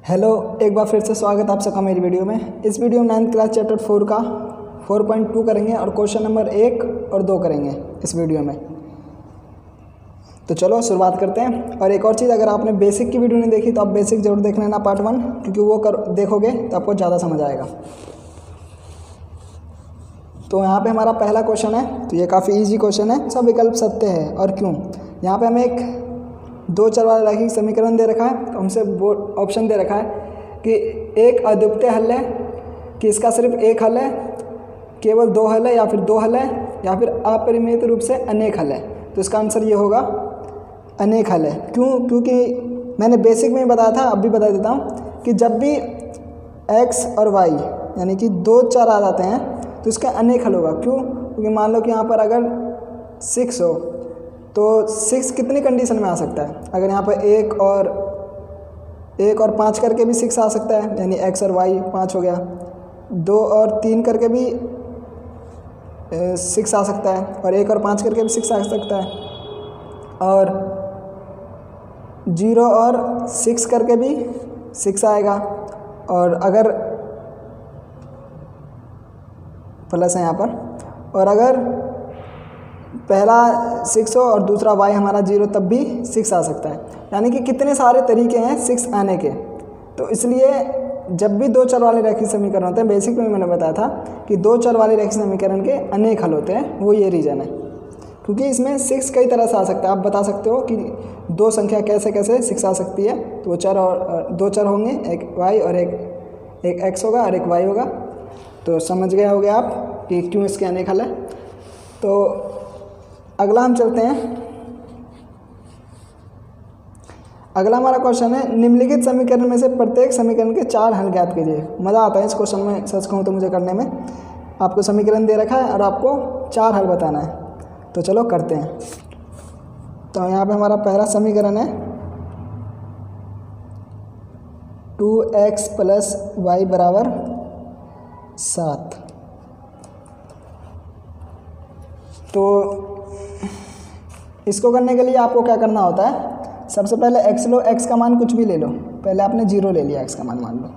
Hello, एक बार फिर से स्वागत आप सबका मेरी वीडियो में। इस वीडियो में 9th क्लास चैप्टर 4 का 4.2 करेंगे और क्वेश्चन नंबर 1 और 2 करेंगे इस वीडियो में। तो चलो शुरुआत करते हैं। और एक और चीज़, अगर आपने बेसिक की वीडियो नहीं देखी तो आप बेसिक जरूर देख लेना पार्ट 1, क्योंकि वो देखोगे तो आपको ज़्यादा समझ आएगा। तो यहाँ पे हमारा पहला क्वेश्चन है, तो ये काफ़ी इजी क्वेश्चन है। सब विकल्प सत्य है और क्यों। यहाँ पे हमें एक दो चर वाला रैखिक समीकरण दे रखा है, तो हमसे वो ऑप्शन दे रखा है कि एक अद्वितीय हल है, कि इसका सिर्फ एक हल है, केवल दो हल है, या फिर दो हल है, या फिर अपरिमित रूप से अनेक हल है। तो इसका आंसर ये होगा अनेक हल है। क्यों? क्योंकि मैंने बेसिक में ही बताया था, अब भी बता देता हूँ कि जब भी x और y यानी कि दो चर आ जाते हैं तो इसका अनेक हल होगा। क्यों? क्योंकि मान लो कि यहाँ पर अगर 6 हो तो 6 कितनी कंडीशन में आ सकता है। अगर यहाँ पर 1 और 5 करके भी 6 आ सकता है, यानी x और y 5 हो गया। 2 और 3 करके भी 6 आ सकता है, और 1 और 5 करके भी 6 आ सकता है, और 0 और 6 करके भी 6 आएगा। और अगर प्लस है यहाँ पर, और अगर पहला 6 हो और दूसरा y हमारा 0 तब भी 6 आ सकता है। यानी कि कितने सारे तरीके हैं 6 आने के। तो इसलिए जब भी दो चर वाले रैखिक समीकरण होते हैं, बेसिक में मैंने बताया था कि दो चर वाले रैखिक समीकरण के अनेक हल होते हैं, वो ये रीज़न है। क्योंकि इसमें 6 कई तरह से आ सकता है। आप बता सकते हो कि दो संख्या कैसे कैसे 6 आ सकती है। तो चर और दो चर होंगे, एक y और एक x होगा और एक y होगा। तो समझ गए होगे आप कि क्यों इसके अनेक हल है। तो अगला हम चलते हैं। अगला हमारा क्वेश्चन है, निम्नलिखित समीकरण में से प्रत्येक समीकरण के 4 हल ज्ञात कीजिए। मज़ा आता है इस क्वेश्चन में, सच कहूँ तो मुझे करने में। आपको समीकरण दे रखा है और आपको 4 हल बताना है। तो चलो करते हैं। तो यहाँ पे हमारा पहला समीकरण है 2x + y = 7। तो इसको करने के लिए आपको क्या करना होता है, सबसे पहले x लो, x का मान कुछ भी ले लो। पहले आपने 0 ले लिया, x का मान मान लो।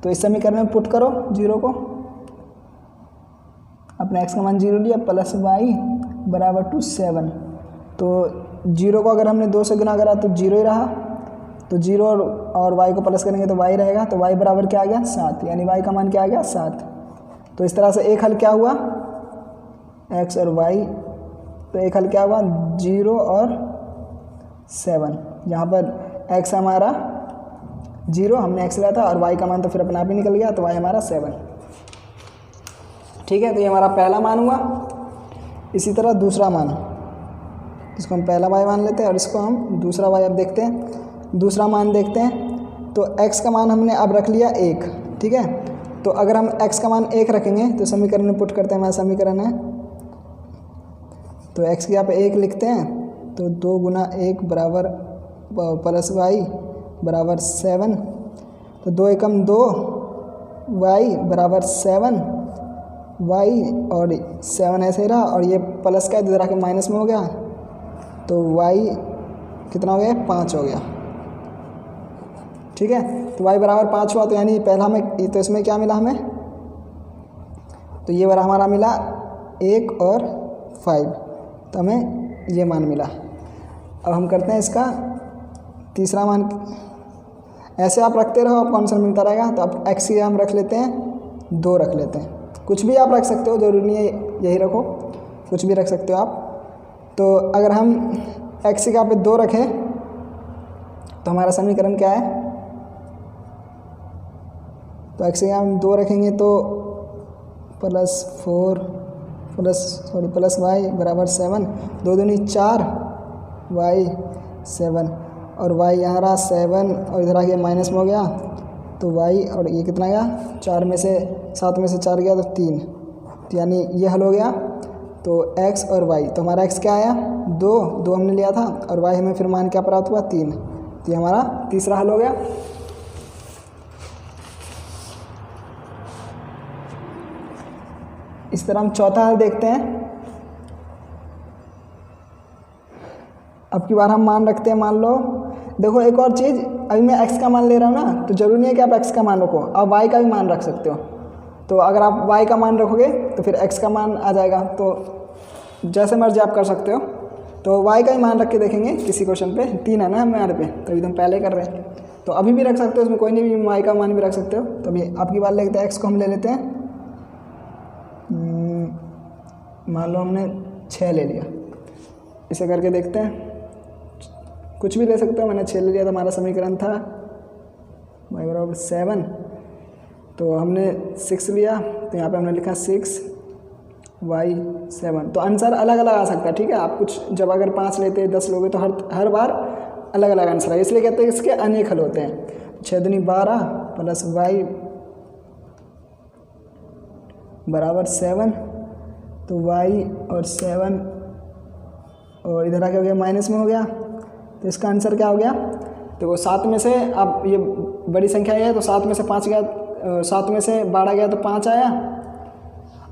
तो इस समीकरण में पुट करो 0 को। आपने x का मान 0 लिया, + y = 7। तो 0 को अगर हमने 2 से गुना करा तो 0 ही रहा। तो 0 और y को प्लस करेंगे तो y रहेगा। तो y बराबर क्या आ गया? 7। यानी y का मान क्या आ गया? 7। तो इस तरह से एक हल क्या हुआ, x और y। तो एक हल क्या हुआ, 0 और 7। यहाँ पर x हमारा 0, हमने x लिया था, और y का मान तो फिर अपने आप ही निकल गया। तो y हमारा 7। ठीक है, तो ये हमारा पहला मान हुआ। इसी तरह दूसरा मान, इसको हम पहला y मान लेते हैं और इसको हम दूसरा y अब देखते हैं। दूसरा मान देखते हैं। तो x का मान हमने अब रख लिया 1। ठीक है, तो अगर हम x का मान 1 रखेंगे तो समीकरण में पुट करते हैं। हमारा समीकरण है, तो x की यहाँ पे 1 लिखते हैं। तो 2 × 1 बराबर + y बराबर 7। तो 2 × 2 y बराबर 7। y और 7 ऐसे ही रहा, और ये प्लस का इधर आके माइनस में हो गया। तो y कितना हो गया? 5 हो गया। ठीक है, तो y बराबर 5 हुआ। तो यानी पहला हमें, तो इसमें क्या मिला हमें, तो ये वाला हमारा मिला 1 और 5। तो हमें ये मान मिला। अब हम करते हैं इसका तीसरा मान। ऐसे आप रखते रहो, आपको आंसर मिलता रहेगा। तो आप x की हम रख लेते हैं 2 रख लेते हैं। कुछ भी आप रख सकते हो, जरूरी नहीं है यही रखो, कुछ भी रख सकते हो आप। तो अगर हम x की यहाँ पे 2 रखें तो हमारा समीकरण क्या है, तो x की यहाँ हम 2 रखेंगे तो +y = 7। 2 दूनी 4, y 7, और y यहाँ रहा 7, और इधर आ गया माइनस में हो गया। तो y और ये कितना गया, 7 में से 4 गया तो 3। तो यानी ये हल हो गया। तो x और y, तो हमारा x क्या आया, 2 हमने लिया था, और y हमें फिर मान क्या प्राप्त हुआ, 3। तो ये हमारा तीसरा हल हो गया। इस तरह हम चौथा हल देखते हैं। अब की बार हम मान रखते हैं, मान लो देखो एक और चीज़, अभी मैं x का मान ले रहा हूँ ना, तो ज़रूरी नहीं है कि आप x का मान रखो, आप y का भी मान रख सकते हो। तो अगर आप y का मान रखोगे तो फिर x का मान आ जाएगा, तो जैसे मर्जी आप कर सकते हो। तो y का ही मान रख के देखेंगे किसी क्वेश्चन पे, 3 है ना हमारे पे, तो अभी तो हम पहले कर रहे हैं, तो अभी भी रख सकते हो, इसमें कोई नहीं, भी y का मान भी रख सकते हो। तो अभी आपकी बात लेते हैं, x को हम ले लेते हैं, मान लो हमने 6 ले लिया, इसे करके देखते हैं, कुछ भी ले सकते हो, मैंने 6 ले लिया था, हमारा समीकरण था y बराबर 7, तो हमने 6 लिया, तो यहाँ पे हमने लिखा 6y7, तो आंसर अलग अलग आ सकता है, ठीक है। आप कुछ जब अगर 5 लेते हैं 10 लोगे तो हर बार अलग अलग आंसर है, इसलिए कहते हैं इसके अनेक हल होते हैं। 6 दूनी 12 प्लस y बराबर 7, तो y और 7 और इधर आके हो गया माइनस में हो गया, तो इसका आंसर क्या हो गया, तो 7 में से अब ये बड़ी संख्या है तो 7 में से 5 गया, 7 में से 12 गया तो 5 आया,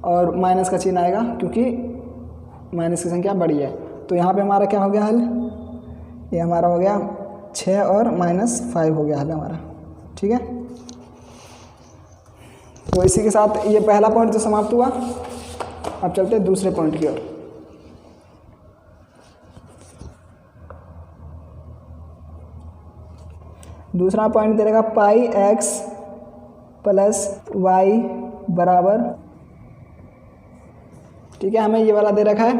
और माइनस का चिन्ह आएगा क्योंकि माइनस की संख्या बड़ी है। तो यहाँ पे हमारा क्या हो गया हल, ये हमारा हो गया 6 और -5 हो गया हल हमारा, ठीक है। तो इसी के साथ ये पहला पॉइंट तो समाप्त हुआ। अब चलते हैं दूसरे पॉइंट की ओर। दूसरा पॉइंट दे रहेगा पाई x प्लस वाई बराबर, ठीक है, हमें ये वाला दे रखा है।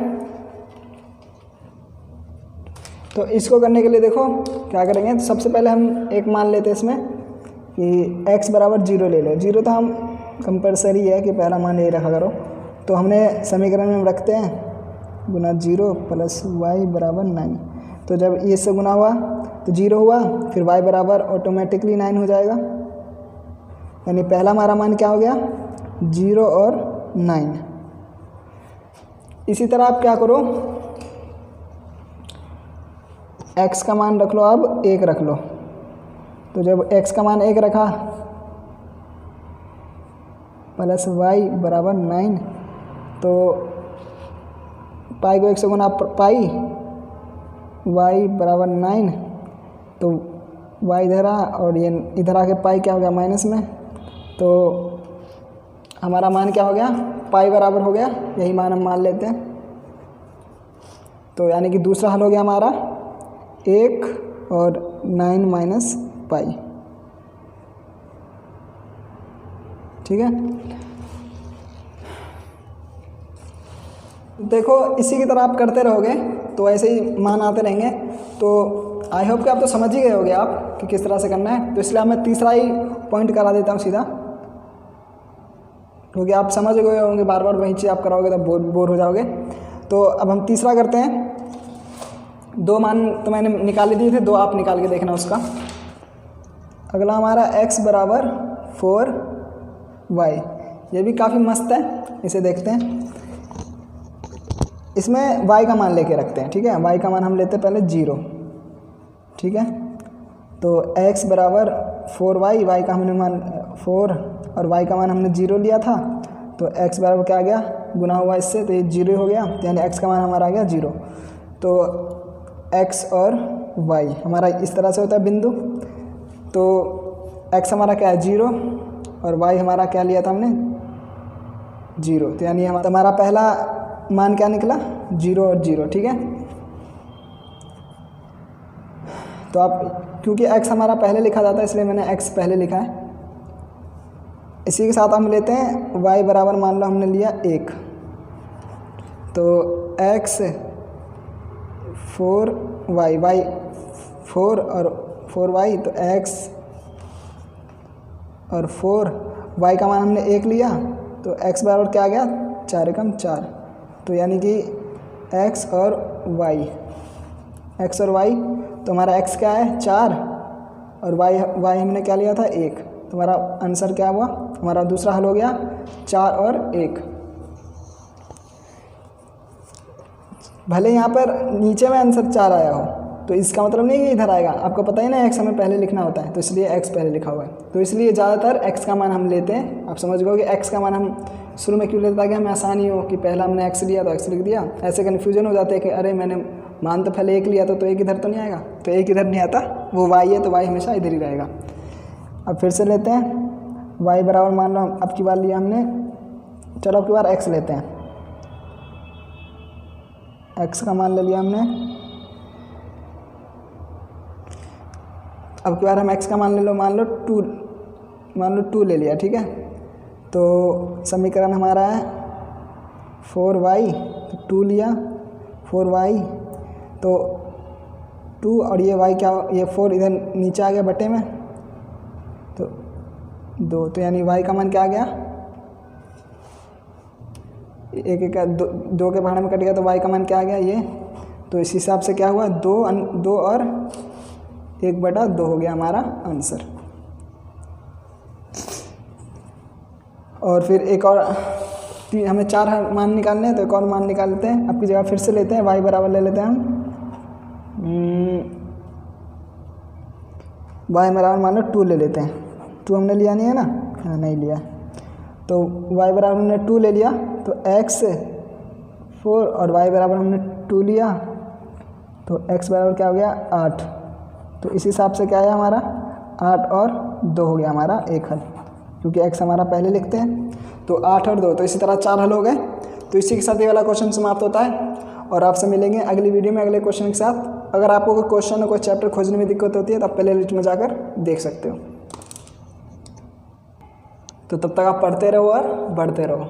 तो इसको करने के लिए देखो क्या करेंगे, तो सबसे पहले हम एक मान लेते हैं इसमें कि x बराबर 0 ले लो। 0 तो हम कंपलसरी है कि पहला मान यही रखा करो, तो हमने समीकरण में रखते हैं गुना 0 प्लस वाई बराबर 9। तो जब ये से गुना हुआ तो 0 हुआ, फिर y बराबर ऑटोमेटिकली 9 हो जाएगा, यानी पहला हमारा मान क्या हो गया 0 और 9। इसी तरह आप क्या करो, x का मान रख लो, अब 1 रख लो। तो जब x का मान 1 रखा प्लस y बराबर 9, तो पाई को 1 से गुना पाई, y बराबर 9, तो y इधर आ और ये इधर आके पाई क्या हो गया माइनस में, तो हमारा मान क्या हो गया पाई बराबर हो गया, यही मान हम मान लेते हैं। तो यानी कि दूसरा हल हो गया हमारा 1 और 9 माइनस पाई, ठीक है। देखो इसी की तरह आप करते रहोगे तो ऐसे ही मान आते रहेंगे। तो आई होप कि आप तो समझ ही गए होगे आप कि किस तरह से करना है। तो इसलिए मैं तीसरा ही पॉइंट करा देता हूँ सीधा, क्योंकि आप समझ गए होंगे, बार बार वही चीज़ आप कराओगे तो बोर हो जाओगे। तो अब हम तीसरा करते हैं। 2 मान तो मैंने निकाल दिए थे, 2 आप निकाल के देखना उसका। अगला हमारा x बराबर 4y, ये भी काफ़ी मस्त है, इसे देखते हैं। इसमें y का मान लेके रखते हैं, ठीक है। y का मान हम लेते हैं पहले 0, ठीक है। तो x बराबर 4y, y का हमने मान 4 और y का मान हमने 0 लिया था, तो x बराबर क्या आ गया, गुना हुआ इससे तो ये 0 हो गया, यानी x का मान हमारा आ गया 0। तो x और y हमारा इस तरह से होता है बिंदु। तो x हमारा क्या है 0 और y हमारा क्या लिया था हमने 0, तो यानी हमारा पहला मान क्या निकला 0 और 0, ठीक है। तो आप क्योंकि x हमारा पहले लिखा जाता है इसलिए मैंने x पहले लिखा है। इसी के साथ हम लेते हैं y बराबर, मान लो हमने लिया 1, तो x 4y, y 4 और 4y, तो x और 4, y का मान हमने 1 लिया, तो x बराबर क्या आ गया 4 एकम 4। तो यानी कि x और y, x और y, तो हमारा x क्या है 4 और y हमने क्या लिया था 1, तो हमारा आंसर क्या हुआ, हमारा दूसरा हल हो गया 4 और 1। भले यहाँ पर नीचे में आंसर 4 आया हो तो इसका मतलब नहीं कि इधर आएगा, आपको पता ही ना x हमें पहले लिखना होता है, तो इसलिए x पहले लिखा हुआ है। तो इसलिए ज़्यादातर x का मान हम लेते हैं। आप समझ गए कि x का मान हम शुरू में क्यों लेते, ताकि हमें आसानी हो कि पहला हमने x लिया तो x लिख दिया। ऐसे कन्फ्यूजन हो जाते हैं कि अरे मैंने मान तो पहले 1 लिया तो एक इधर तो नहीं आएगा, तो एक इधर नहीं आता, वो y है तो y हमेशा इधर ही रहेगा। अब फिर से लेते हैं y बराबर, मान लो अब की बार लिया हमने, चलो अब की बार x लेते हैं, x का मान ले लिया हमने। अब की बार हम x का मान ले लो, मान लो 2 ले लिया, ठीक है। तो समीकरण हमारा है 4y, तो 2 लिया 4y, तो 2 और ये y क्या, ये 4 इधर नीचे आ गया बटे में, तो 2, तो यानी y का मान क्या आ गया, एक का 2 के भाड़े में कट गया, तो y का मान क्या आ गया ये, तो इस हिसाब से क्या हुआ 2 और 1/2 हो गया हमारा आंसर। और फिर एक और हमें 4 मान निकालने हैं, तो एक और मान निकाल लेते हैं। अब की जगह फिर से लेते हैं y बराबर ले लेते हैं हम, y बराबर मान लो 2 ले लेते हैं, 2 हमने लिया नहीं है ना, हाँ नहीं लिया, तो y बराबर हमने 2 ले लिया, तो x 4 और y बराबर हमने 2 लिया, तो x बराबर क्या हो गया 8। तो इस हिसाब से क्या है हमारा 8 और 2 हो गया हमारा एक हल, क्योंकि x हमारा पहले लिखते हैं, तो 8 और 2, तो इसी तरह 4 हल हो गए। तो इसी के साथ ये वाला क्वेश्चन समाप्त होता है, और आपसे मिलेंगे अगली वीडियो में अगले क्वेश्चन के साथ। अगर आपको कोई क्वेश्चन और कोई चैप्टर खोजने में दिक्कत होती है तो आप प्ले लिस्ट में जाकर देख सकते हो। तो तब तक आप पढ़ते रहो और बढ़ते रहो।